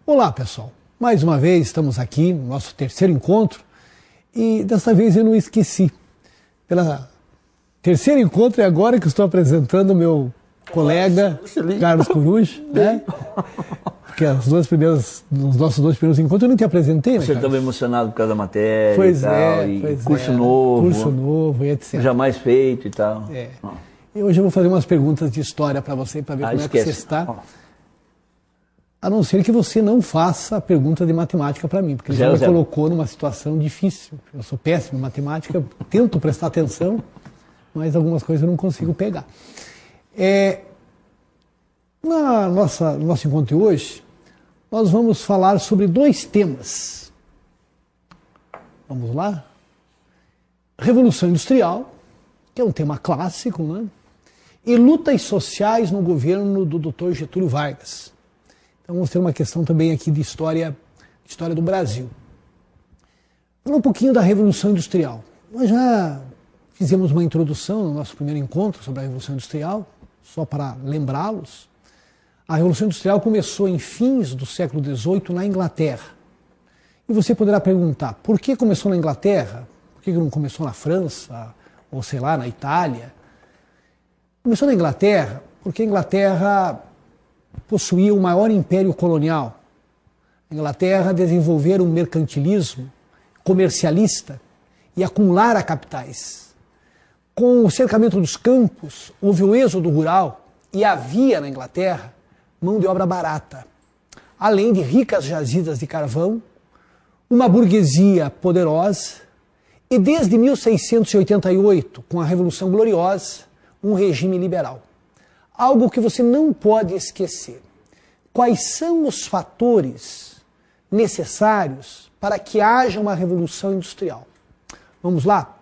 Olá, pessoal. Mais uma vez estamos aqui no nosso terceiro encontro e dessa vez eu não esqueci. Pela terceiro encontro é agora que estou apresentando o meu colega Carlos Coruja, né? Porque nos nossos dois primeiros encontros eu não te apresentei, né, Você estava emocionado por causa da matéria pois e tal, é, curso novo e etc. Jamais feito e tal. É. E hoje eu vou fazer umas perguntas de história para você, para ver como é que você está. A não ser que você não faça a pergunta de matemática para mim, porque ele já me colocou numa situação difícil. Eu sou péssimo em matemática, tento prestar atenção, mas algumas coisas eu não consigo pegar. No nosso encontro de hoje, nós vamos falar sobre dois temas. Vamos lá? Revolução Industrial, que é um tema clássico, né? E lutas sociais no governo do Dr. Getúlio Vargas. Então vamos ter uma questão também aqui de história do Brasil. Falar um pouquinho da Revolução Industrial. Nós já fizemos uma introdução no nosso primeiro encontro sobre a Revolução Industrial, só para lembrá-los. A Revolução Industrial começou em fins do século XVIII na Inglaterra. E você poderá perguntar, por que começou na Inglaterra? Por que não começou na França? Ou sei lá, na Itália? Começou na Inglaterra porque a Inglaterra possuía o maior império colonial. A Inglaterra desenvolvera um mercantilismo comercialista e acumulara capitais. Com o cercamento dos campos, houve o êxodo rural e havia na Inglaterra mão de obra barata, além de ricas jazidas de carvão, uma burguesia poderosa e, desde 1688, com a Revolução Gloriosa, um regime liberal. Algo que você não pode esquecer. Quais são os fatores necessários para que haja uma revolução industrial? Vamos lá?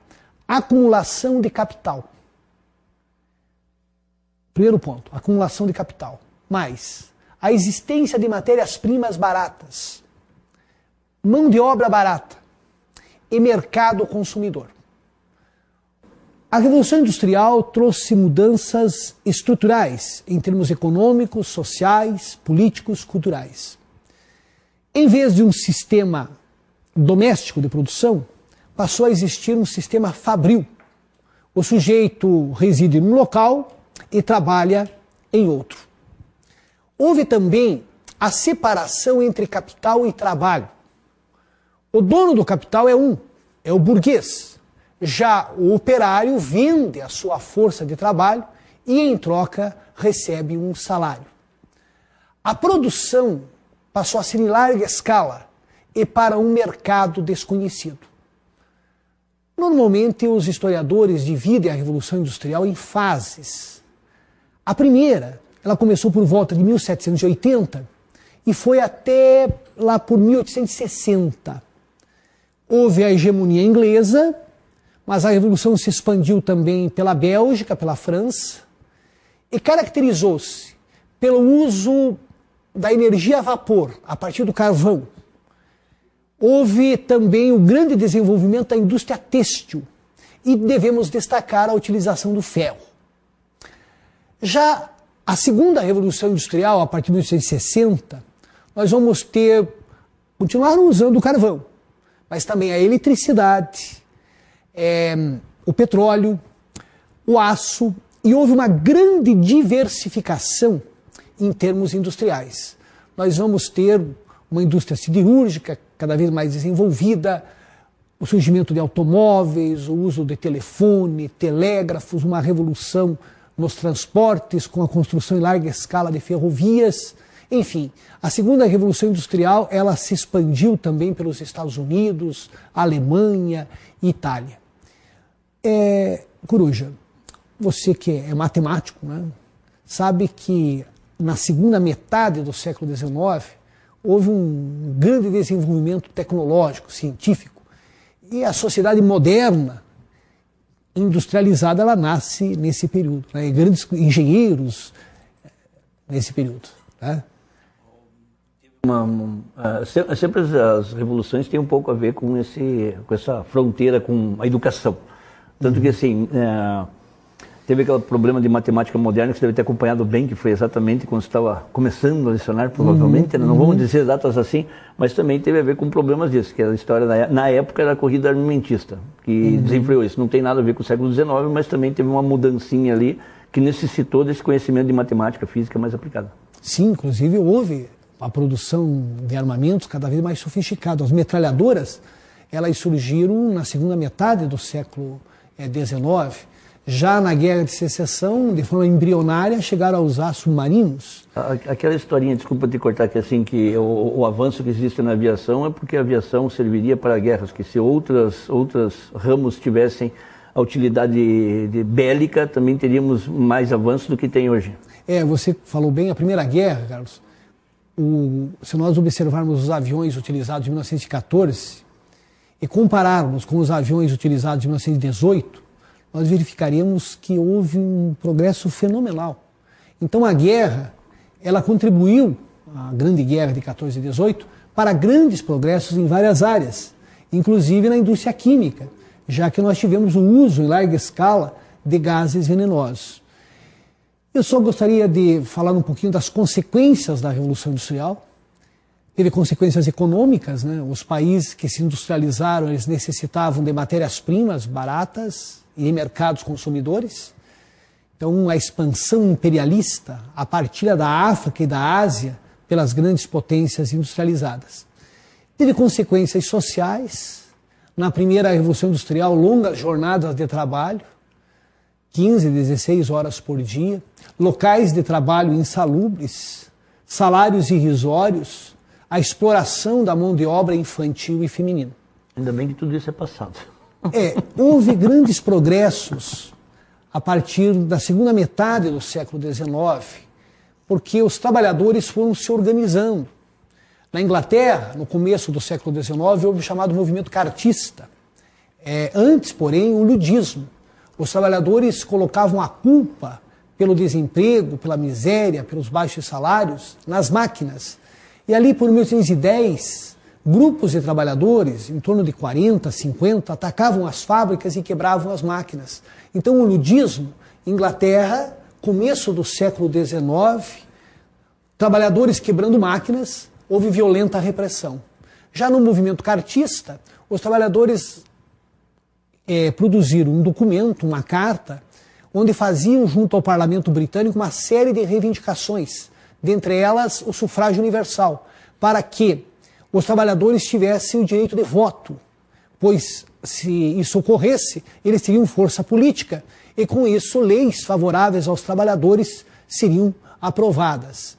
Acumulação de capital. Primeiro ponto, acumulação de capital. Mais, a existência de matérias-primas baratas, mão de obra barata e mercado consumidor. A Revolução Industrial trouxe mudanças estruturais em termos econômicos, sociais, políticos, culturais. Em vez de um sistema doméstico de produção, passou a existir um sistema fabril. O sujeito reside num local e trabalha em outro. Houve também a separação entre capital e trabalho. O dono do capital é o burguês. Já o operário vende a sua força de trabalho e, em troca, recebe um salário. A produção passou a ser em larga escala e para um mercado desconhecido. Normalmente, os historiadores dividem a Revolução Industrial em fases. A primeira, ela começou por volta de 1780 e foi até lá por 1860. Houve a hegemonia inglesa, mas a Revolução se expandiu também pela Bélgica, pela França, e caracterizou-se pelo uso da energia a vapor, a partir do carvão. Houve também o grande desenvolvimento da indústria têxtil, e devemos destacar a utilização do ferro. Já a segunda Revolução Industrial, a partir de 1860, nós vamos continuar usando o carvão, mas também a eletricidade, o petróleo, o aço, e houve uma grande diversificação em termos industriais. Nós vamos ter uma indústria siderúrgica cada vez mais desenvolvida, o surgimento de automóveis, o uso de telefone, telégrafos, uma revolução nos transportes com a construção em larga escala de ferrovias. Enfim, a segunda Revolução Industrial ela se expandiu também pelos Estados Unidos, Alemanha e Itália. Coruja, você que é matemático, né, sabe que na segunda metade do século XIX houve um grande desenvolvimento tecnológico, científico, e a sociedade moderna, industrializada, ela nasce nesse período, né, grandes engenheiros nesse período. Né? Sempre as revoluções têm um pouco a ver com essa fronteira com a educação. Tanto que, assim, Teve aquele problema de matemática moderna que você deve ter acompanhado bem, que foi exatamente quando você estava começando a lecionar, provavelmente, né? Não vamos dizer datas assim, mas também teve a ver com problemas disso, que a história na época era a corrida armamentista, que desenfreou isso. Não tem nada a ver com o século XIX, mas também teve uma mudancinha ali que necessitou desse conhecimento de matemática, física mais aplicada. Sim, inclusive houve a produção de armamentos cada vez mais sofisticada. As metralhadoras, elas surgiram na segunda metade do século XIX. Já na Guerra de Secessão, de forma embrionária, chegaram a usar submarinos. Aquela historinha, desculpa te cortar, que assim, que o avanço que existe na aviação é porque a aviação serviria para guerras, que se outros ramos tivessem a utilidade bélica, também teríamos mais avanço do que tem hoje. Você falou bem, a Primeira Guerra, Carlos, se nós observarmos os aviões utilizados em 1914 e compararmos com os aviões utilizados em 1918, nós verificaremos que houve um progresso fenomenal. Então a guerra, ela contribuiu, a Grande Guerra de 14 e 18, para grandes progressos em várias áreas, inclusive na indústria química, já que nós tivemos o uso em larga escala de gases venenosos. Eu só gostaria de falar um pouquinho das consequências da Revolução Industrial. Teve consequências econômicas, né? Os países que se industrializaram, eles necessitavam de matérias-primas baratas e em mercados consumidores. Então, a expansão imperialista a partir da África e da Ásia pelas grandes potências industrializadas. Teve consequências sociais. Na primeira Revolução Industrial, longas jornadas de trabalho, 15, 16 horas por dia, locais de trabalho insalubres, salários irrisórios, a exploração da mão de obra infantil e feminina. Ainda bem que tudo isso é passado. Houve grandes progressos a partir da segunda metade do século XIX, porque os trabalhadores foram se organizando. Na Inglaterra, no começo do século XIX, houve o chamado movimento cartista. Antes, porém, o ludismo. Os trabalhadores colocavam a culpa pelo desemprego, pela miséria, pelos baixos salários, nas máquinas. E ali, por 1810, grupos de trabalhadores, em torno de 40, 50, atacavam as fábricas e quebravam as máquinas. Então, o ludismo, Inglaterra, começo do século XIX, trabalhadores quebrando máquinas, houve violenta repressão. Já no movimento cartista, os trabalhadores produziram um documento, uma carta, onde faziam junto ao parlamento britânico uma série de reivindicações, dentre elas o sufrágio universal, para que os trabalhadores tivessem o direito de voto, pois se isso ocorresse, eles teriam força política e com isso leis favoráveis aos trabalhadores seriam aprovadas.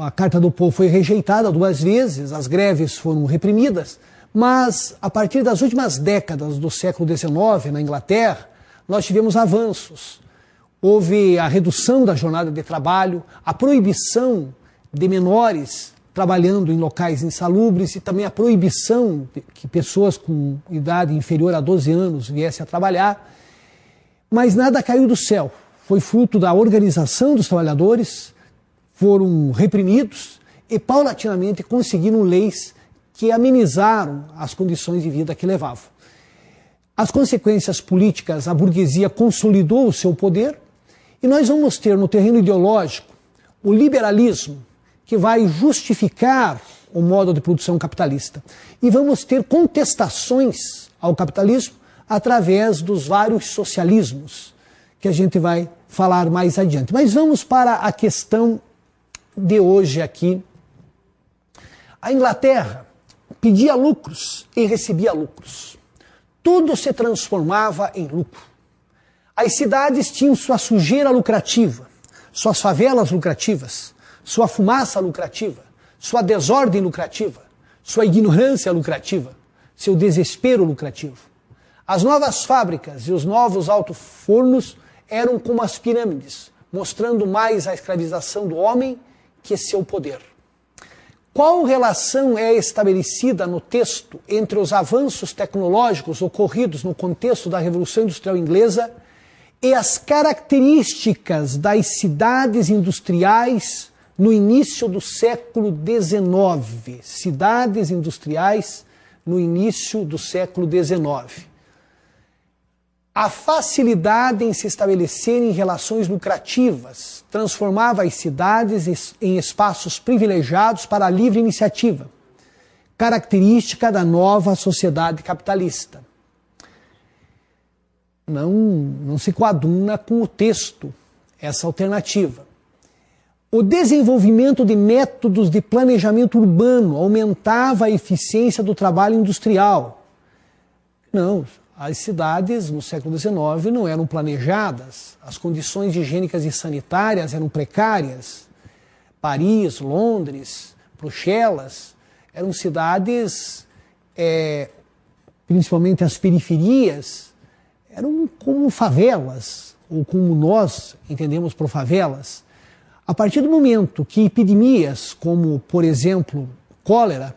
A Carta do Povo foi rejeitada 2 vezes, as greves foram reprimidas, mas a partir das últimas décadas do século XIX, na Inglaterra, nós tivemos avanços. Houve a redução da jornada de trabalho, a proibição de menores trabalhando em locais insalubres e também a proibição de que pessoas com idade inferior a 12 anos viessem a trabalhar. Mas nada caiu do céu. Foi fruto da organização dos trabalhadores, foram reprimidos e paulatinamente conseguiram leis que amenizaram as condições de vida que levavam. As consequências políticas, a burguesia consolidou o seu poder e nós vamos ter no terreno ideológico o liberalismo, que vai justificar o modo de produção capitalista. E vamos ter contestações ao capitalismo através dos vários socialismos, que a gente vai falar mais adiante. Mas vamos para a questão de hoje aqui. A Inglaterra pedia lucros e recebia lucros. Tudo se transformava em lucro. As cidades tinham sua sujeira lucrativa, suas favelas lucrativas, sua fumaça lucrativa, sua desordem lucrativa, sua ignorância lucrativa, seu desespero lucrativo. As novas fábricas e os novos alto-fornos eram como as pirâmides, mostrando mais a escravização do homem que seu poder. Qual relação é estabelecida no texto entre os avanços tecnológicos ocorridos no contexto da Revolução Industrial Inglesa e as características das cidades industriais no início do século XIX? Cidades industriais no início do século XIX. A facilidade em se estabelecerem relações lucrativas transformava as cidades em espaços privilegiados para a livre iniciativa, característica da nova sociedade capitalista. Não se coaduna com o texto essa alternativa. O desenvolvimento de métodos de planejamento urbano aumentava a eficiência do trabalho industrial. Não, as cidades no século XIX não eram planejadas, as condições higiênicas e sanitárias eram precárias. Paris, Londres, Bruxelas, eram cidades, principalmente as periferias, eram como favelas, ou como nós entendemos por favelas. A partir do momento que epidemias, como, por exemplo, cólera,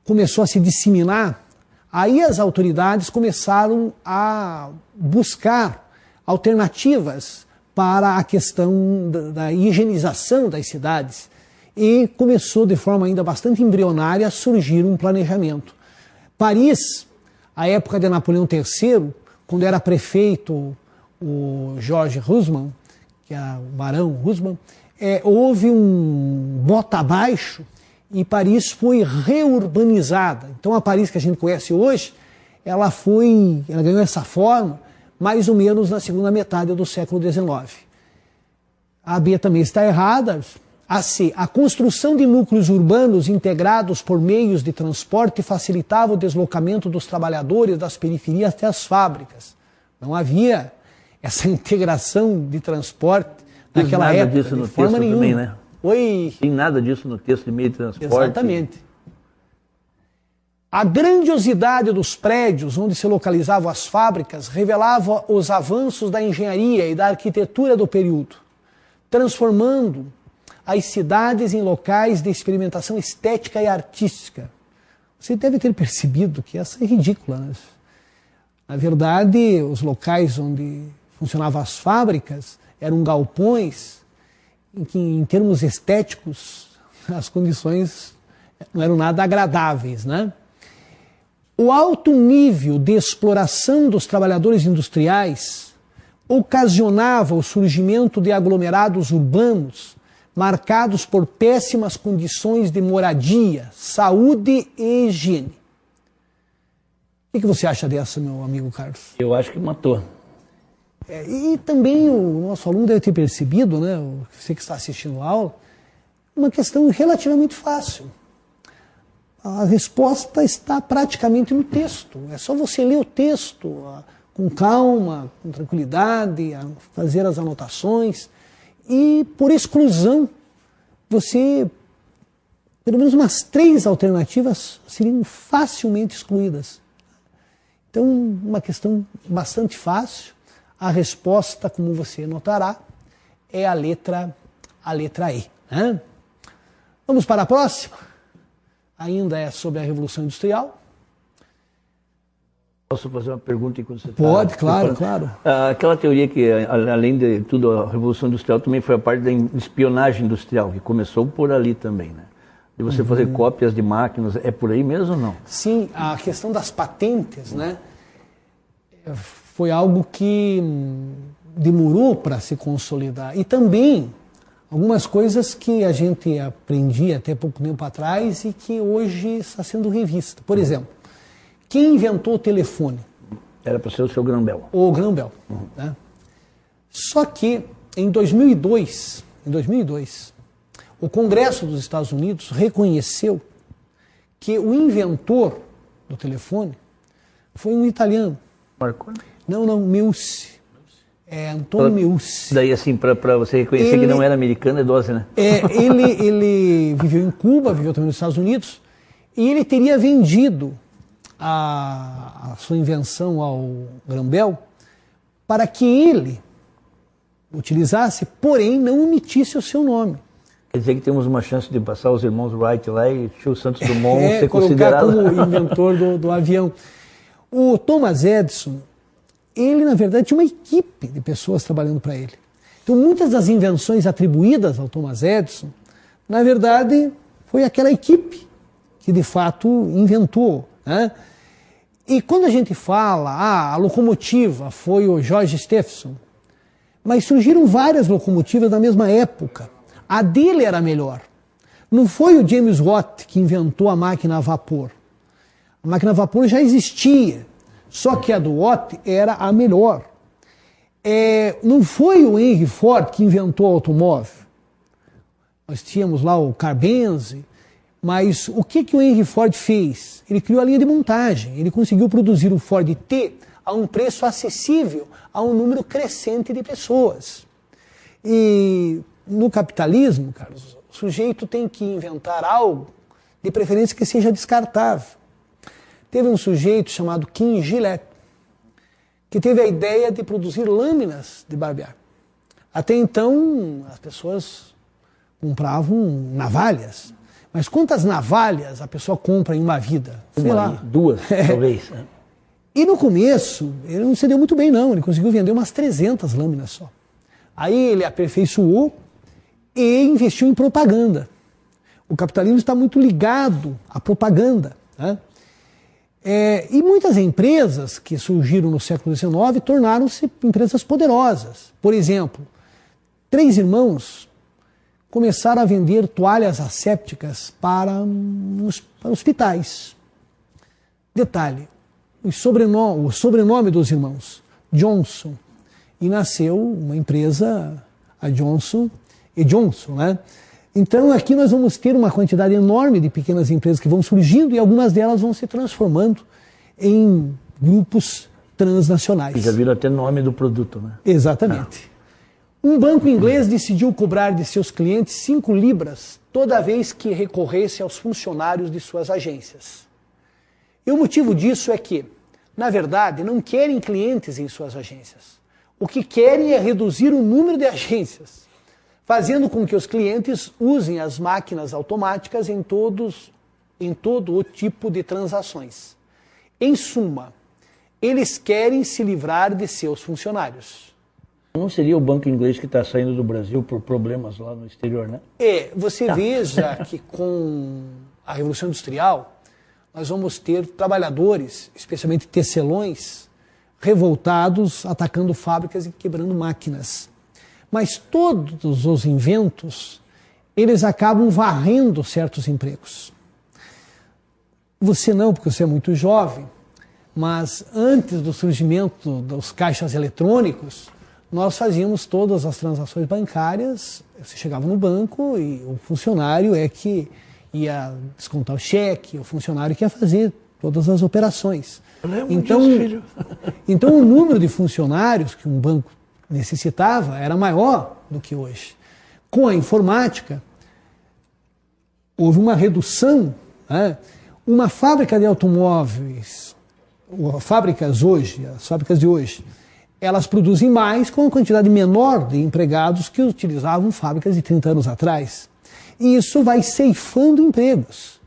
começou a se disseminar, aí as autoridades começaram a buscar alternativas para a questão da higienização das cidades. E começou, de forma ainda bastante embrionária, a surgir um planejamento. Paris, a época de Napoleão III, quando era prefeito o George Haussmann, que é o barão Haussmann, houve um bota abaixo e Paris foi reurbanizada. Então a Paris que a gente conhece hoje, ela ganhou essa forma mais ou menos na segunda metade do século XIX. A B também está errada. A C, a construção de núcleos urbanos integrados por meios de transporte facilitava o deslocamento dos trabalhadores das periferias até as fábricas. Não havia essa integração de transporte naquela época, disso no de forma texto nenhuma. Também, né? Oi. Tem nada disso no texto de meio de transporte. Exatamente. A grandiosidade dos prédios onde se localizavam as fábricas revelava os avanços da engenharia e da arquitetura do período, transformando as cidades em locais de experimentação estética e artística. Você deve ter percebido que essa é ridícula, né? Na verdade, os locais onde funcionavam as fábricas eram galpões em que, em termos estéticos, as condições não eram nada agradáveis, né? O alto nível de exploração dos trabalhadores industriais ocasionava o surgimento de aglomerados urbanos marcados por péssimas condições de moradia, saúde e higiene. O que você acha dessa, meu amigo Carlos? Eu acho que matou. E também o nosso aluno deve ter percebido, né, você que está assistindo a aula, uma questão relativamente fácil. A resposta está praticamente no texto. É só você ler o texto com calma, com tranquilidade, fazer as anotações. E, por exclusão, pelo menos umas 3 alternativas seriam facilmente excluídas. Então, uma questão bastante fácil. A resposta, como você notará, é a letra E. Né? Vamos para a próxima? Ainda é sobre a Revolução Industrial. Posso fazer uma pergunta enquanto você está... Pode, claro. Aquela teoria que, além de tudo, a Revolução Industrial também foi a parte da espionagem industrial, que começou por ali também, né? De você fazer cópias de máquinas, é por aí mesmo ou não? Sim, a questão das patentes, né? Foi algo que demorou para se consolidar. E também algumas coisas que a gente aprendia até pouco tempo atrás e que hoje está sendo revista. Por exemplo, quem inventou o telefone? Era para ser o seu Graham-Bell. O Graham-Bell. Né? Só que em 2002, o Congresso dos Estados Unidos reconheceu que o inventor do telefone foi um italiano. Marconi? Não, Meucci. Antônio Meucci. Daí, assim, para você reconhecer que não era americano, é dose, né? Ele viveu em Cuba, viveu também nos Estados Unidos, e ele teria vendido a sua invenção ao Graham-Bell para que ele utilizasse, porém não omitisse o seu nome. Quer dizer que temos uma chance de passar os irmãos Wright lá e o Santos Dumont ser considerado... como inventor do avião. O Thomas Edison, ele na verdade tinha uma equipe de pessoas trabalhando para ele. Então muitas das invenções atribuídas ao Thomas Edison, na verdade foi aquela equipe que de fato inventou, né? E quando a gente fala, a locomotiva foi o George Stephenson, mas surgiram várias locomotivas na mesma época. A dele era melhor. Não foi o James Watt que inventou a máquina a vapor. A máquina a vapor já existia, só que a do Watt era a melhor. Não foi o Henry Ford que inventou o automóvel. Nós tínhamos lá o Carl Benz, mas o que o Henry Ford fez? Ele criou a linha de montagem, ele conseguiu produzir o Ford T a um preço acessível a um número crescente de pessoas. E no capitalismo, Carlos, o sujeito tem que inventar algo, de preferência que seja descartável. Teve um sujeito chamado King Gillette, que teve a ideia de produzir lâminas de barbear. Até então, as pessoas compravam navalhas. Mas quantas navalhas a pessoa compra em uma vida? Sei lá. Duas, talvez. E no começo, ele não se deu muito bem, não. Ele conseguiu vender umas 300 lâminas só. Aí ele aperfeiçoou e investiu em propaganda. O capitalismo está muito ligado à propaganda, né? E muitas empresas que surgiram no século XIX tornaram-se empresas poderosas. Por exemplo, 3 irmãos começaram a vender toalhas assépticas para hospitais. Detalhe, o sobrenome dos irmãos, Johnson, e nasceu uma empresa, a Johnson & Johnson, né? Então aqui nós vamos ter uma quantidade enorme de pequenas empresas que vão surgindo e algumas delas vão se transformando em grupos transnacionais. Que já viram até nome do produto, né? Exatamente. Um banco inglês decidiu cobrar de seus clientes 5 libras toda vez que recorresse aos funcionários de suas agências. E o motivo disso é que, na verdade, não querem clientes em suas agências. O que querem é reduzir o número de agências, fazendo com que os clientes usem as máquinas automáticas em todo o tipo de transações. Em suma, eles querem se livrar de seus funcionários. Não seria o banco inglês que está saindo do Brasil por problemas lá no exterior, né? Você veja que com a Revolução Industrial, nós vamos ter trabalhadores, especialmente tecelões, revoltados, atacando fábricas e quebrando máquinas. Mas todos os inventos, eles acabam varrendo certos empregos. Você não, porque você é muito jovem, mas antes do surgimento dos caixas eletrônicos, nós fazíamos todas as transações bancárias, você chegava no banco e o funcionário é que ia descontar o cheque, o funcionário que ia fazer todas as operações. Então o número de funcionários que um banco necessitava era maior do que hoje. Com a informática, houve uma redução, né? Uma fábrica de automóveis, as fábricas de hoje, elas produzem mais com uma quantidade menor de empregados que utilizavam fábricas de 30 anos atrás. E isso vai ceifando empregos.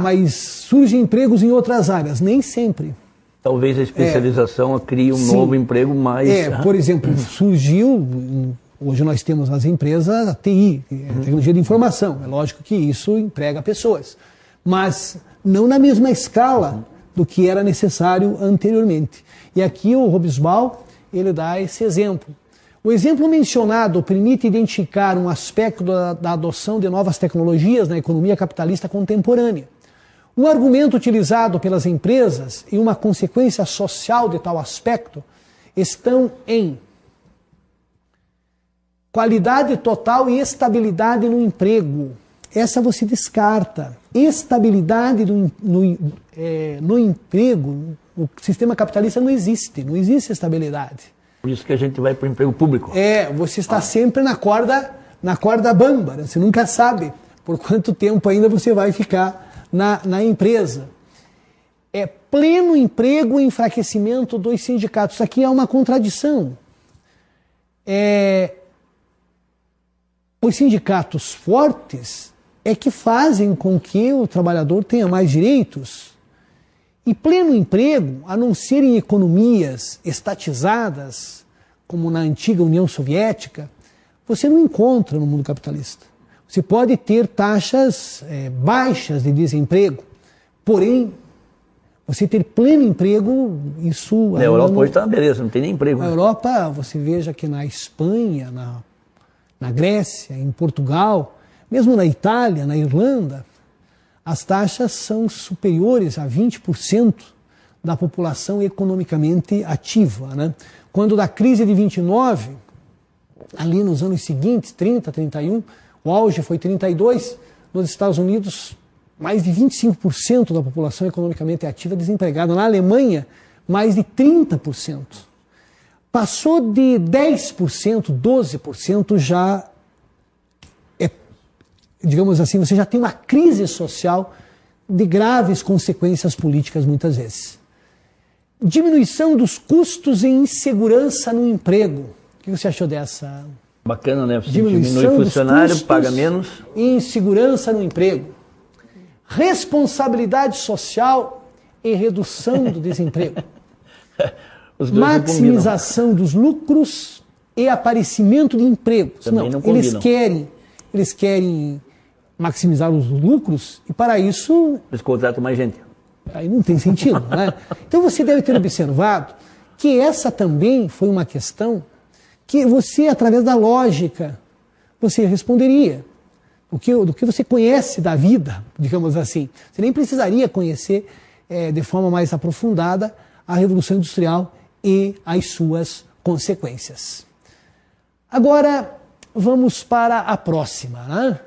Mas surgem empregos em outras áreas. Nem sempre. Talvez a especialização crie um novo emprego mais... Por exemplo, surgiu, hoje nós temos nas empresas a TI, a tecnologia de informação. É lógico que isso emprega pessoas, mas não na mesma escala do que era necessário anteriormente. E aqui o Hobsbawm, ele dá esse exemplo. O exemplo mencionado permite identificar um aspecto da adoção de novas tecnologias na economia capitalista contemporânea. Um argumento utilizado pelas empresas e uma consequência social de tal aspecto estão em qualidade total e estabilidade no emprego. Essa você descarta. Estabilidade no emprego, no sistema capitalista não existe estabilidade. Por isso que a gente vai para o emprego público. Você está sempre na corda bamba, né? Você nunca sabe por quanto tempo ainda você vai ficar na empresa. Pleno emprego e enfraquecimento dos sindicatos. Isso aqui é uma contradição. Os sindicatos fortes que fazem com que o trabalhador tenha mais direitos. E pleno emprego, a não ser em economias estatizadas, como na antiga União Soviética, você não encontra no mundo capitalista. Você pode ter taxas baixas de desemprego, porém, Você ter pleno emprego, isso... Na Europa hoje está uma beleza, não tem nem emprego. Na Europa, você veja que na Espanha, na Grécia, em Portugal, mesmo na Itália, na Irlanda, as taxas são superiores a 20% da população economicamente ativa, né? Quando da crise de 29, ali nos anos seguintes, 30, 31, o auge foi 32, nos Estados Unidos, mais de 25% da população economicamente ativa desempregada. Na Alemanha, mais de 30%. Passou de 10%, 12%, já é, digamos assim, você já tem uma crise social de graves consequências políticas muitas vezes. Diminuição dos custos e insegurança no emprego. O que você achou dessa? Bacana, né? Você Diminuição diminui funcionário, dos paga menos. E insegurança no emprego. Responsabilidade social e redução do desemprego. Os dois Maximização dos lucros e aparecimento de empregos. Também não combinam. Eles querem maximizar os lucros e para isso... Eles contratam mais gente. Aí não tem sentido, né? Então você deve ter observado que essa também foi uma questão que você, através da lógica, você responderia. Do que você conhece da vida, digamos assim. Você nem precisaria conhecer de forma mais aprofundada a Revolução Industrial e as suas consequências. Agora, vamos para a próxima, né?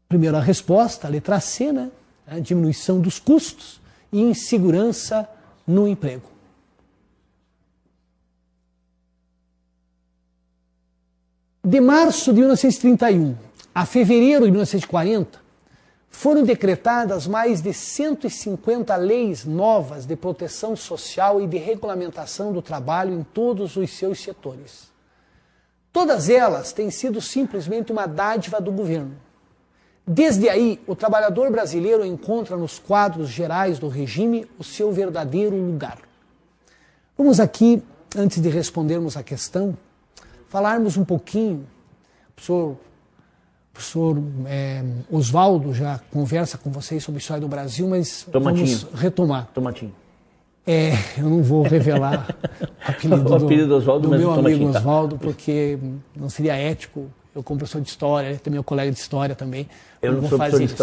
Primeiro a resposta, a letra C, né? A diminuição dos custos e insegurança no emprego. De março de 1931 a fevereiro de 1940, foram decretadas mais de 150 leis novas de proteção social e de regulamentação do trabalho em todos os seus setores. Todas elas têm sido simplesmente uma dádiva do governo. Desde aí, o trabalhador brasileiro encontra nos quadros gerais do regime o seu verdadeiro lugar. Vamos aqui, antes de respondermos a questão, falarmos um pouquinho, o professor Oswaldo já conversa com vocês sobre a história do Brasil, mas vamos retomar. Tomatinho. Eu não vou revelar o apelido do Oswaldo, do meu amigo tá. Oswaldo, porque não seria ético. Eu, como professor de história, ele também é meu colega de história também. Eu não vou fazer isso.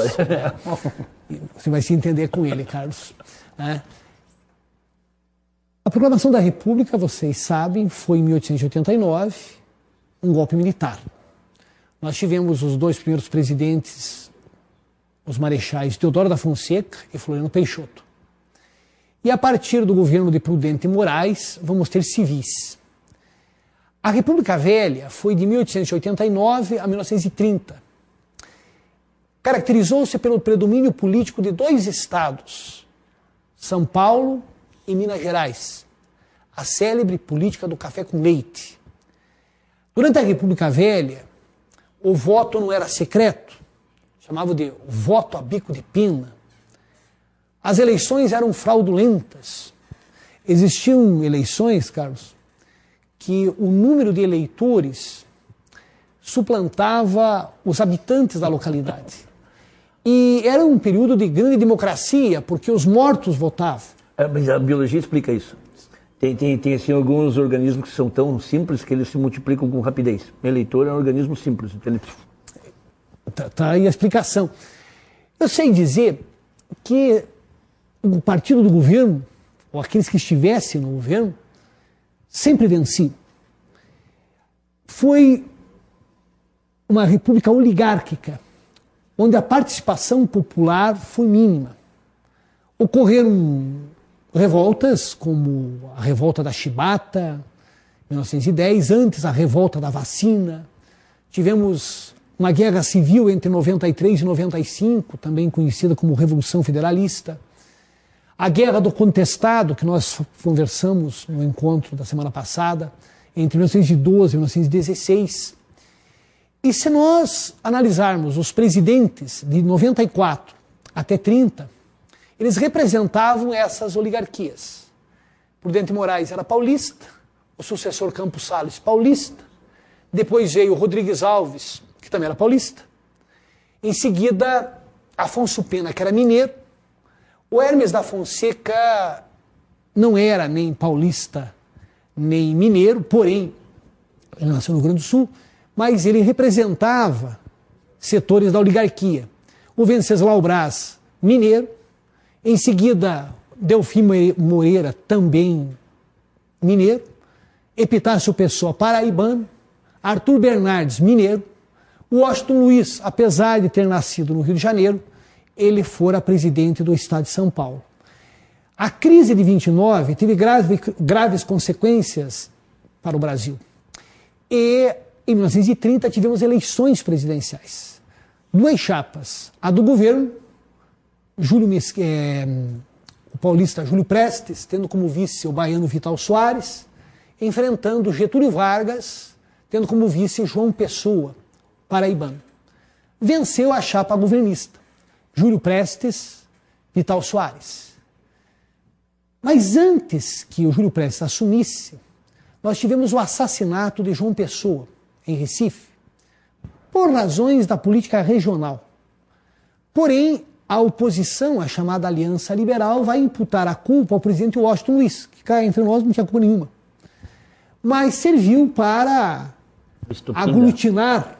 Você vai se entender com ele, Carlos. Né? A proclamação da República, vocês sabem, foi em 1889, um golpe militar. Nós tivemos os dois primeiros presidentes, os marechais Deodoro da Fonseca e Floriano Peixoto. E a partir do governo de Prudente Moraes, vamos ter civis. A República Velha foi de 1889 a 1930. Caracterizou-se pelo predomínio político de dois estados, São Paulo e Minas Gerais, a célebre política do café com leite. Durante a República Velha, o voto não era secreto, chamavam de voto a bico de pena. As eleições eram fraudulentas. Existiam eleições, Carlos, que o número de eleitores suplantava os habitantes da localidade. E era um período de grande democracia, porque os mortos votavam. Mas a biologia explica isso. Tem assim, alguns organismos que são tão simples que eles se multiplicam com rapidez. O eleitor é um organismo simples. Entende? Tá aí a explicação. Eu sei dizer que o partido do governo, ou aqueles que estivessem no governo, sempre venciam. Foi uma república oligárquica, onde a participação popular foi mínima. Ocorreram revoltas, como a revolta da Chibata, em 1910, antes a revolta da vacina. Tivemos uma guerra civil entre 93 e 95, também conhecida como Revolução Federalista. A guerra do contestado, que nós conversamos no encontro da semana passada, entre 1912 e 1916. E se nós analisarmos os presidentes de 94 até 30, eles representavam essas oligarquias. Prudente Moraes era paulista, o sucessor Campos Salles paulista, depois veio Rodrigues Alves, que também era paulista, em seguida Afonso Pena, que era mineiro, O Hermes da Fonseca não era nem paulista, nem mineiro, porém, ele nasceu no Rio Grande do Sul, mas ele representava setores da oligarquia. O Venceslau Braz, mineiro, em seguida Delfim Moreira, também mineiro, Epitácio Pessoa, paraibano, Arthur Bernardes, mineiro, Washington Luiz, apesar de ter nascido no Rio de Janeiro, ele fora presidente do estado de São Paulo. A crise de 29 teve graves consequências para o Brasil. E em 1930 tivemos eleições presidenciais. Duas chapas, a do governo, o paulista Júlio Prestes, tendo como vice o baiano Vital Soares, enfrentando Getúlio Vargas, tendo como vice João Pessoa, paraibano. Venceu a chapa governista, Júlio Prestes, Vital Soares. Mas antes que o Júlio Prestes assumisse, nós tivemos o assassinato de João Pessoa, em Recife, por razões da política regional. Porém, a oposição, a chamada Aliança Liberal, vai imputar a culpa ao presidente Washington Luiz, que cá entre nós não tinha culpa nenhuma. Mas serviu para aglutinar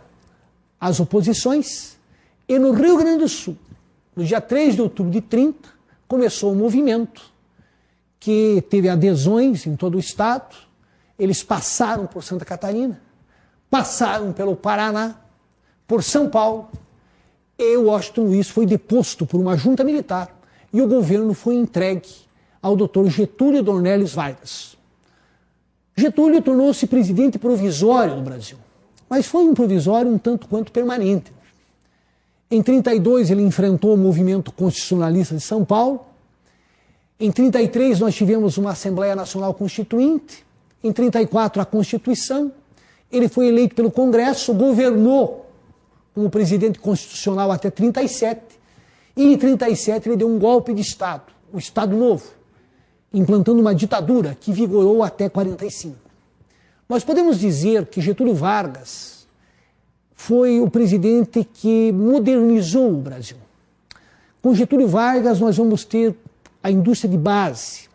as oposições, e no Rio Grande do Sul, no dia 3 de outubro de 30, começou um movimento que teve adesões em todo o estado. Eles passaram por Santa Catarina, passaram pelo Paraná, por São Paulo, e o Washington Luiz foi deposto por uma junta militar e o governo foi entregue ao Dr. Getúlio Dornelles Vargas. Getúlio tornou-se presidente provisório do Brasil, mas foi um provisório um tanto quanto permanente. Em 32 ele enfrentou o movimento constitucionalista de São Paulo. Em 33 nós tivemos uma Assembleia Nacional Constituinte. Em 34 a Constituição. Ele foi eleito pelo Congresso, governou como presidente constitucional até 37. E em 37 ele deu um golpe de Estado, o Estado Novo, implantando uma ditadura que vigorou até 45. Nós podemos dizer que Getúlio Vargas foi o presidente que modernizou o Brasil. Com Getúlio Vargas nós vamos ter a indústria de base.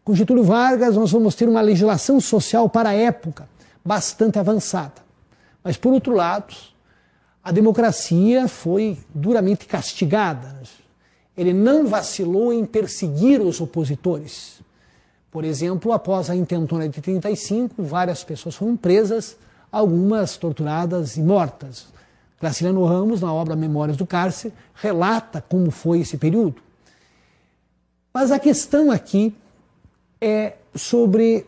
Com Getúlio Vargas nós vamos ter uma legislação social para a época bastante avançada. Mas, por outro lado, a democracia foi duramente castigada. Ele não vacilou em perseguir os opositores. Por exemplo, após a intentona de 35, várias pessoas foram presas, algumas torturadas e mortas. Graciliano Ramos, na obra Memórias do Cárcere, relata como foi esse período. Mas a questão aqui é sobre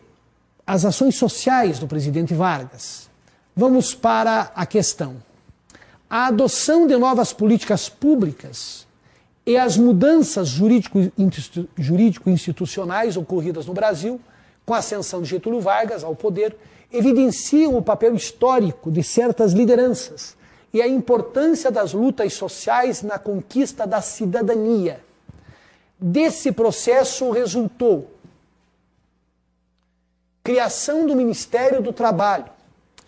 as ações sociais do presidente Vargas. Vamos para a questão. A adoção de novas políticas públicas e as mudanças jurídico-institucionais ocorridas no Brasil, com a ascensão de Getúlio Vargas ao poder, evidenciam o papel histórico de certas lideranças e a importância das lutas sociais na conquista da cidadania. Desse processo resultou criação do Ministério do Trabalho,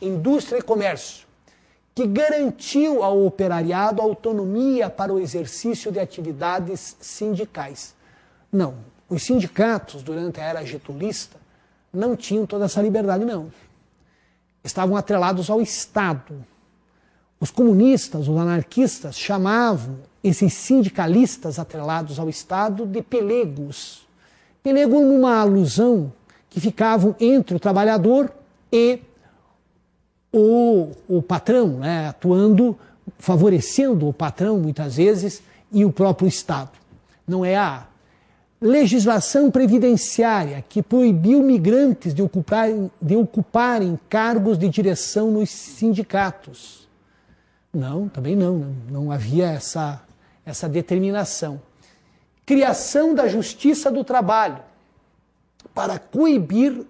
Indústria e Comércio, que garantiu ao operariado autonomia para o exercício de atividades sindicais. Não, os sindicatos, durante a era getulista, não tinham toda essa liberdade, não. Estavam atrelados ao Estado. Os comunistas, os anarquistas, chamavam esses sindicalistas atrelados ao Estado de pelegos. Pelego numa alusão que ficavam entre o trabalhador e o patrão, né, atuando, favorecendo o patrão, muitas vezes, e o próprio Estado. Não é a legislação previdenciária que proibiu migrantes de ocuparem cargos de direção nos sindicatos. Não, também não havia essa determinação. Criação da Justiça do Trabalho, para coibir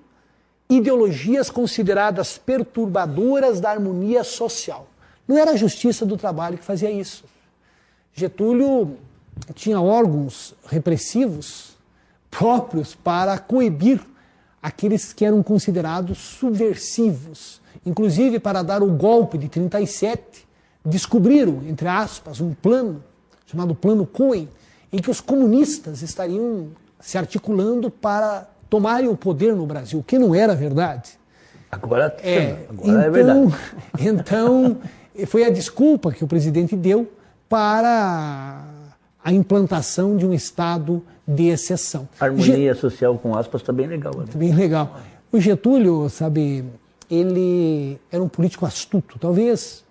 ideologias consideradas perturbadoras da harmonia social. Não era a Justiça do Trabalho que fazia isso. Getúlio tinha órgãos repressivos próprios para coibir aqueles que eram considerados subversivos. Inclusive, para dar o golpe de 37, descobriram, entre aspas, um plano chamado Plano Cohen, em que os comunistas estariam se articulando para tomarem o poder no Brasil, o que não era verdade. Agora é verdade. Então, foi a desculpa que o presidente deu para a implantação de um estado de exceção. Harmonia social, com aspas, está bem legal. Né? Bem legal. O Getúlio, sabe, ele era um político astuto, talvez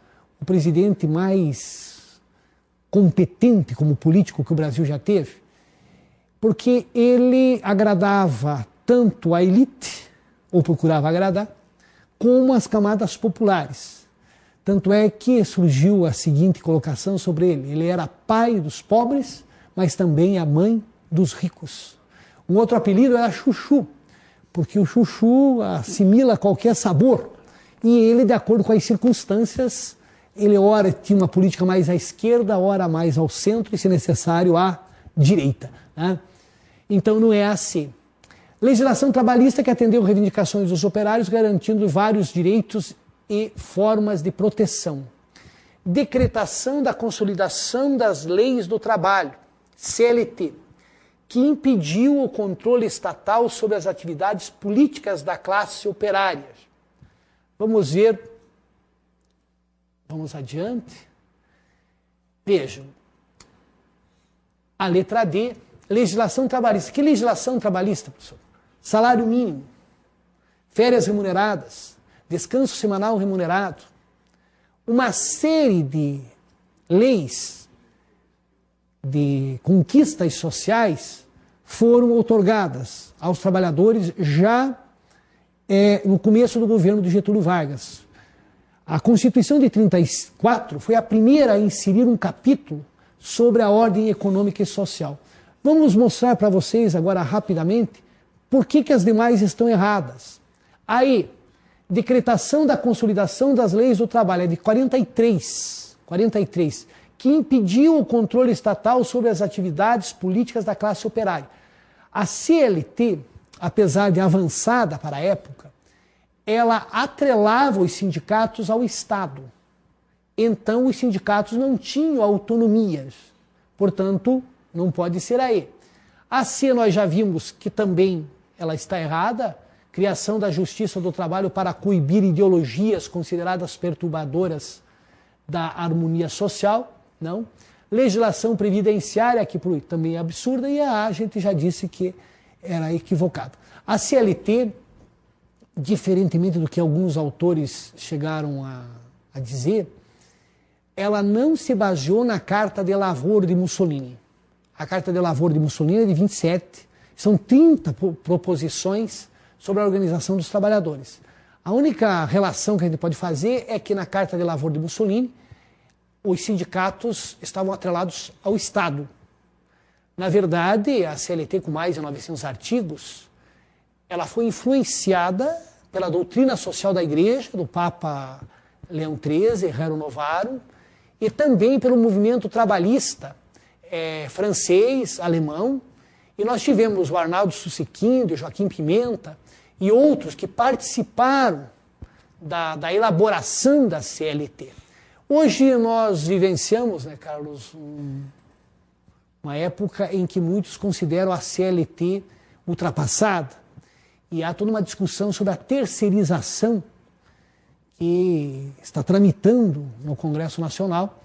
o presidente mais competente como político que o Brasil já teve, porque ele agradava tanto a elite, ou procurava agradar, como as camadas populares. Tanto é que surgiu a seguinte colocação sobre ele: ele era pai dos pobres, mas também a mãe dos ricos. Um outro apelido era Chuchu, porque o chuchu assimila qualquer sabor. E ele, de acordo com as circunstâncias, ele ora tinha uma política mais à esquerda, ora mais ao centro e, se necessário, à direita. Né? Então não é assim. Legislação trabalhista que atendeu reivindicações dos operários, garantindo vários direitos e formas de proteção. Decretação da consolidação das leis do trabalho, CLT, que impediu o controle estatal sobre as atividades políticas da classe operária. Vamos ver, vamos adiante. Vejam, a letra D, legislação trabalhista. Que legislação trabalhista, professor? Salário mínimo, férias remuneradas, descanso semanal remunerado, uma série de leis de conquistas sociais foram outorgadas aos trabalhadores já no começo do governo de Getúlio Vargas. A Constituição de 34 foi a primeira a inserir um capítulo sobre a ordem econômica e social. Vamos mostrar para vocês agora rapidamente por que as demais estão erradas. Aí, decretação da consolidação das leis do trabalho, é de 43, que impediu o controle estatal sobre as atividades políticas da classe operária. A CLT, apesar de avançada para a época, ela atrelava os sindicatos ao Estado. Então, os sindicatos não tinham autonomias. Portanto, não pode ser aí. A C nós já vimos que também ela está errada. Criação da Justiça do Trabalho para coibir ideologias consideradas perturbadoras da harmonia social. Não. Legislação previdenciária, que também é absurda, e a gente já disse que era equivocado. A CLT, diferentemente do que alguns autores chegaram a dizer, ela não se baseou na Carta de Lavoro de Mussolini. A Carta de Lavoro de Mussolini é de 27, são 30 proposições sobre a organização dos trabalhadores. A única relação que a gente pode fazer é que na Carta de Lavoro de Mussolini, os sindicatos estavam atrelados ao Estado. Na verdade, a CLT, com mais de 900 artigos, ela foi influenciada pela doutrina social da Igreja, do Papa Leão XIII, Rerum Novarum, e também pelo movimento trabalhista francês, alemão. E nós tivemos o Arnaldo Susequindo, Joaquim Pimenta e outros que participaram da elaboração da CLT. Hoje nós vivenciamos, né, Carlos, uma época em que muitos consideram a CLT ultrapassada. E há toda uma discussão sobre a terceirização que está tramitando no Congresso Nacional.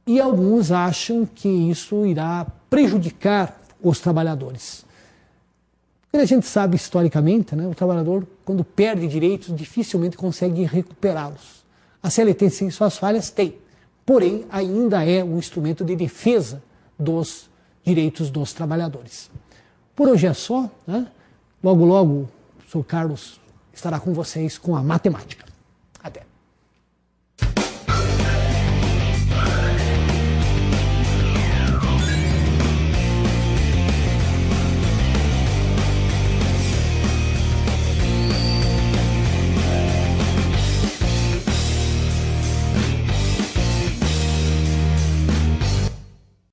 E alguns acham que isso irá prejudicar os trabalhadores. Porque a gente sabe historicamente, né, o trabalhador, quando perde direitos, dificilmente consegue recuperá-los. A CLT, sim, suas falhas tem, porém ainda é um instrumento de defesa dos direitos dos trabalhadores. Por hoje é só, né? Logo, logo, o professor Carlos estará com vocês com a matemática.